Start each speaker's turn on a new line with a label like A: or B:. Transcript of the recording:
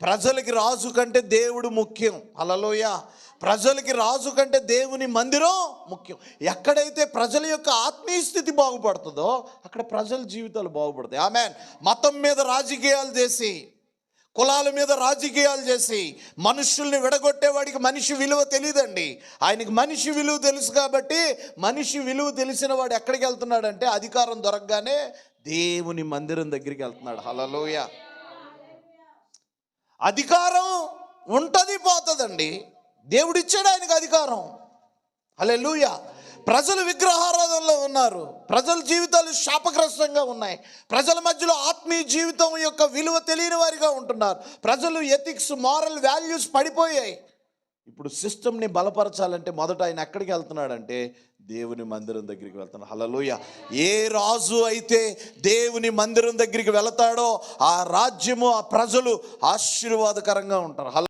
A: ప్రజలకి రాజు కంటే దేవుడు ముఖ్యం. హల్లెలూయ. ప్రజలకి రాజు కంటే దేవుని మందిరం ముఖ్యం. ఎక్కడైతే ప్రజల యొక్క ఆత్మీయ స్థితి బాగుపడుతుందో అక్కడ ప్రజల జీవితాలు బాగుపడతాయి. ఆమేన్. మతం మీద రాజకీయాలు చేసి, కులాల మీద రాజకీయాలు చేసి మనుషుల్ని విడగొట్టేవాడికి మనిషి విలువ తెలియదండి. ఆయనకి మనిషి విలువ తెలుసు కాబట్టి, మనిషి విలువ తెలిసిన వాడు ఎక్కడికి వెళ్తున్నాడంటే అధికారం దొరకగానే దేవుని మందిరం దగ్గరికి వెళ్తున్నాడు. హల్లెలూయ. అధికారం ఉంటుంది, పోతుందండి. దేవుడిచ్చాడు ఆయనకు అధికారం. హల్లెలూయ. ప్రజలు విగ్రహారాధనలో ఉన్నారు. ప్రజల జీవితాలు శాపగ్రస్తంగా ఉన్నాయి. ప్రజల మధ్యలో ఆత్మీయ జీవితం యొక్క విలువ తెలియని వారిగా ఉంటున్నారు. ప్రజలు ఎథిక్స్, మారల్ వాల్యూస్ పడిపోయాయి. ఇప్పుడు సిస్టమ్ని బలపరచాలంటే మొదట ఆయన ఎక్కడికి వెళ్తున్నాడంటే దేవుని మందిరం దగ్గరికి వెళ్తున్నాడు. హల్లెలూయ. ఏ రాజు అయితే దేవుని మందిరం దగ్గరికి వెళతాడో ఆ రాజ్యము, ఆ ప్రజలు ఆశీర్వాదకరంగా ఉంటారు.